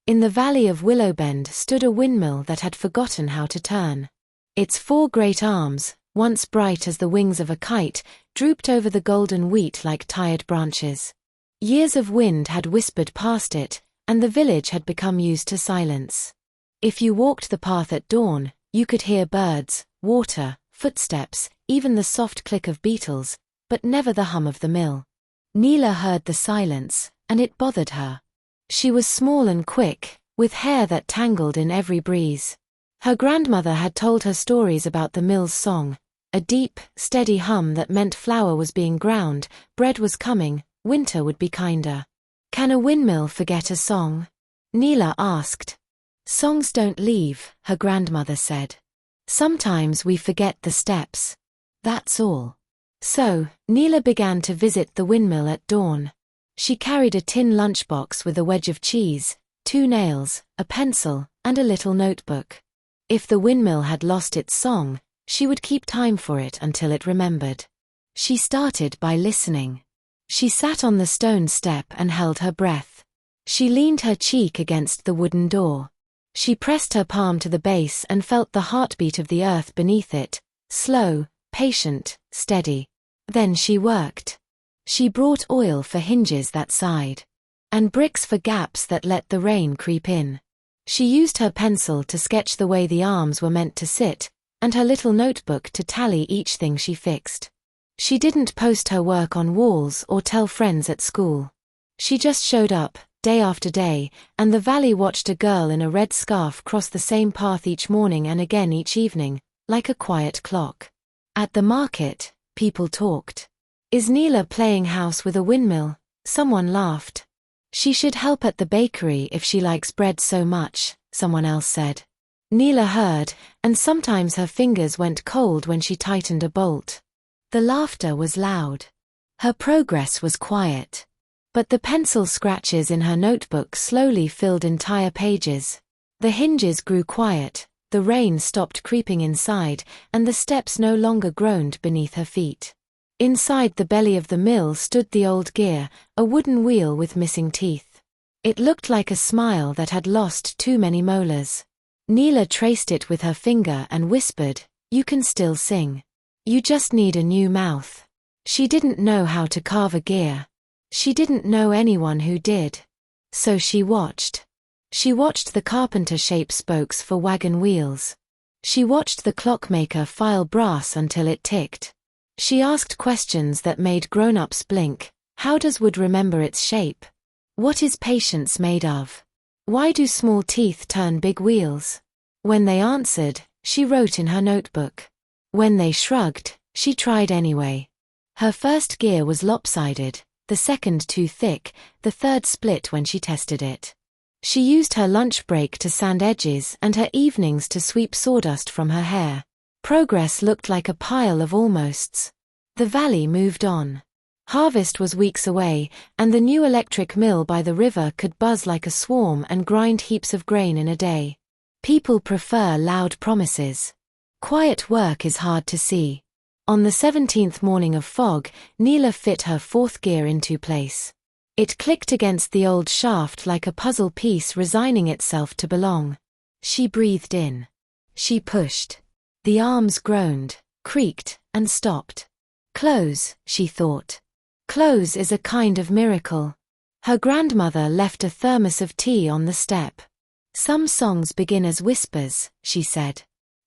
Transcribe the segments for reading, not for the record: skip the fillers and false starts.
In the valley of Willowbend stood a windmill that had forgotten how to turn. Its 4 great arms, once bright as the wings of a kite, drooped over the golden wheat like tired branches. Years of wind had whispered past it, and the village had become used to silence. If you walked the path at dawn, you could hear birds, water, footsteps, even the soft click of beetles, but never the hum of the mill. Neela heard the silence, and it bothered her. She was small and quick, with hair that tangled in every breeze. Her grandmother had told her stories about the mill's song, a deep, steady hum that meant flour was being ground, bread was coming, winter would be kinder. "Can a windmill forget a song?" Neela asked. "Songs don't leave," her grandmother said. "Sometimes we forget the steps. That's all." So, Neela began to visit the windmill at dawn. She carried a tin lunchbox with a wedge of cheese, 2 nails, a pencil, and a little notebook. If the windmill had lost its song, she would keep time for it until it remembered. She started by listening. She sat on the stone step and held her breath. She leaned her cheek against the wooden door. She pressed her palm to the base and felt the heartbeat of the earth beneath it, slow, patient, steady. Then she worked. She brought oil for hinges that sighed, and bricks for gaps that let the rain creep in. She used her pencil to sketch the way the arms were meant to sit, and her little notebook to tally each thing she fixed. She didn't post her work on walls or tell friends at school. She just showed up, day after day, and the valley watched a girl in a red scarf cross the same path each morning and again each evening, like a quiet clock. At the market, people talked. "Is Neela playing house with a windmill?" Someone laughed. "She should help at the bakery if she likes bread so much," someone else said. Neela heard, and sometimes her fingers went cold when she tightened a bolt. The laughter was loud. Her progress was quiet. But the pencil scratches in her notebook slowly filled entire pages. The hinges grew quiet, the rain stopped creeping inside, and the steps no longer groaned beneath her feet. Inside the belly of the mill stood the old gear, a wooden wheel with missing teeth. It looked like a smile that had lost too many molars. Neela traced it with her finger and whispered, "You can still sing. You just need a new mouth." She didn't know how to carve a gear. She didn't know anyone who did. So she watched. She watched the carpenter shape spokes for wagon wheels. She watched the clockmaker file brass until it ticked. She asked questions that made grown-ups blink. How does wood remember its shape? What is patience made of? Why do small teeth turn big wheels? When they answered, she wrote in her notebook. When they shrugged, she tried anyway. Her first gear was lopsided, the second too thick, the third split when she tested it. She used her lunch break to sand edges and her evenings to sweep sawdust from her hair. Progress looked like a pile of almosts. The valley moved on. Harvest was weeks away, and the new electric mill by the river could buzz like a swarm and grind heaps of grain in a day. People prefer loud promises. Quiet work is hard to see. On the 17th morning of fog, Neela fit her 4th gear into place. It clicked against the old shaft like a puzzle piece resigning itself to belong. She breathed in. She pushed. The arms groaned, creaked, and stopped. Close, she thought. Close is a kind of miracle. Her grandmother left a thermos of tea on the step. Some songs begin as whispers, she said.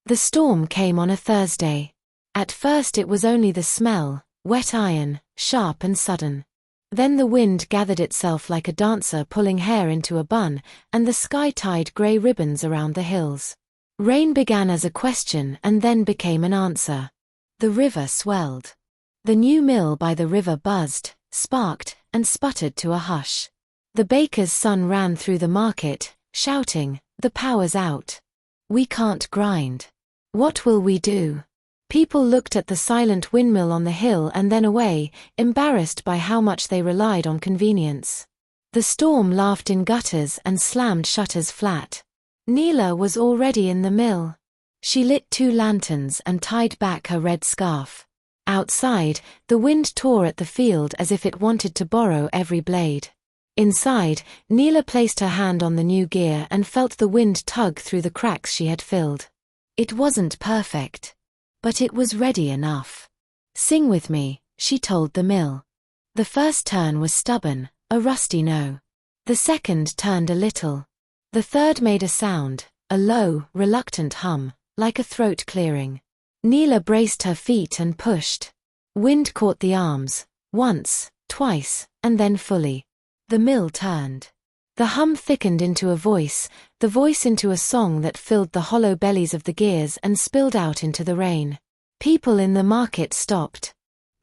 The storm came on a Thursday. At first it was only the smell, wet iron, sharp and sudden. Then the wind gathered itself like a dancer pulling hair into a bun, and the sky tied grey ribbons around the hills. Rain began as a question and then became an answer. The river swelled. The new mill by the river buzzed, sparked, and sputtered to a hush. The baker's son ran through the market, shouting, "The power's out. We can't grind. What will we do?" People looked at the silent windmill on the hill and then away, embarrassed by how much they relied on convenience. The storm laughed in gutters and slammed shutters flat. Neela was already in the mill. She lit 2 lanterns and tied back her red scarf. Outside, the wind tore at the field as if it wanted to borrow every blade. Inside, Neela placed her hand on the new gear and felt the wind tug through the cracks she had filled. It wasn't perfect, but it was ready enough. "Sing with me," she told the mill. The first turn was stubborn, a rusty no. The second turned a little. The third made a sound, a low, reluctant hum, like a throat clearing. Neela braced her feet and pushed. Wind caught the arms, once, twice, and then fully. The mill turned. The hum thickened into a voice, the voice into a song that filled the hollow bellies of the gears and spilled out into the rain. People in the market stopped.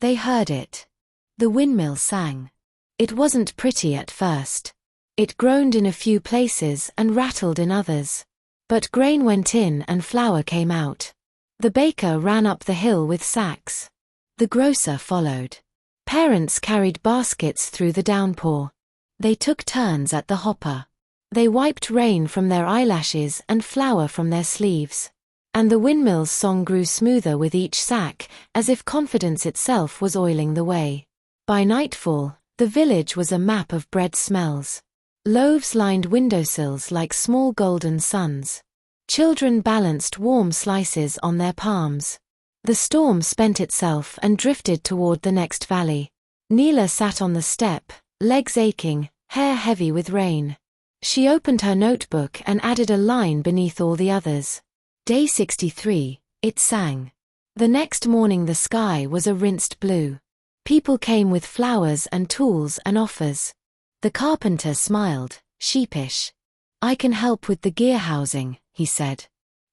They heard it. The windmill sang. It wasn't pretty at first. It groaned in a few places and rattled in others. But grain went in and flour came out. The baker ran up the hill with sacks. The grocer followed. Parents carried baskets through the downpour. They took turns at the hopper. They wiped rain from their eyelashes and flour from their sleeves. And the windmill's song grew smoother with each sack, as if confidence itself was oiling the way. By nightfall, the village was a map of bread smells. Loaves lined windowsills like small golden suns. Children balanced warm slices on their palms. The storm spent itself and drifted toward the next valley. Neela sat on the step, legs aching, hair heavy with rain. She opened her notebook and added a line beneath all the others. Day 63, it sang. The next morning the sky was a rinsed blue. People came with flowers and tools and offers. The carpenter smiled, sheepish. "I can help with the gear housing," he said.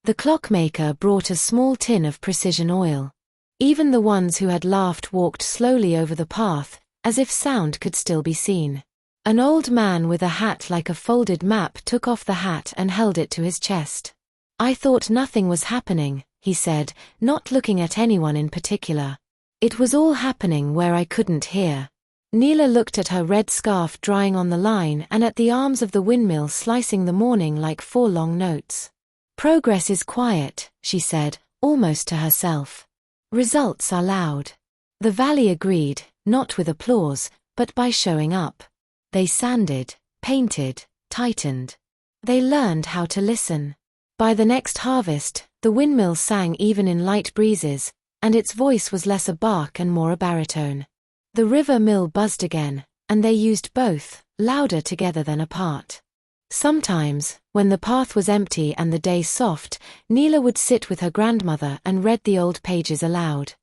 The clockmaker brought a small tin of precision oil. Even the ones who had laughed walked slowly over the path, as if sound could still be seen. An old man with a hat like a folded map took off the hat and held it to his chest. "I thought nothing was happening," he said, not looking at anyone in particular. "It was all happening where I couldn't hear." Neela looked at her red scarf drying on the line and at the arms of the windmill slicing the morning like 4 long notes. "Progress is quiet," she said, almost to herself. "Results are loud." The valley agreed, not with applause, but by showing up. They sanded, painted, tightened. They learned how to listen. By the next harvest, the windmill sang even in light breezes, and its voice was less a bark and more a baritone. The river mill buzzed again, and they used both, louder together than apart. Sometimes, when the path was empty and the day soft, Neela would sit with her grandmother and read the old pages aloud.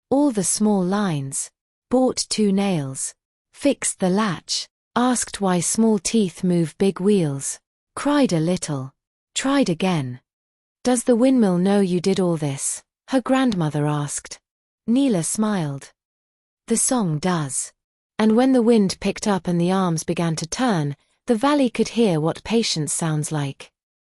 All the small lines. Bought 2 nails. Fixed the latch. Asked why small teeth move big wheels. Cried a little. Tried again. "Does the windmill know you did all this?" her grandmother asked. Neela smiled. "The song does." And when the wind picked up and the arms began to turn, the valley could hear what patience sounds like.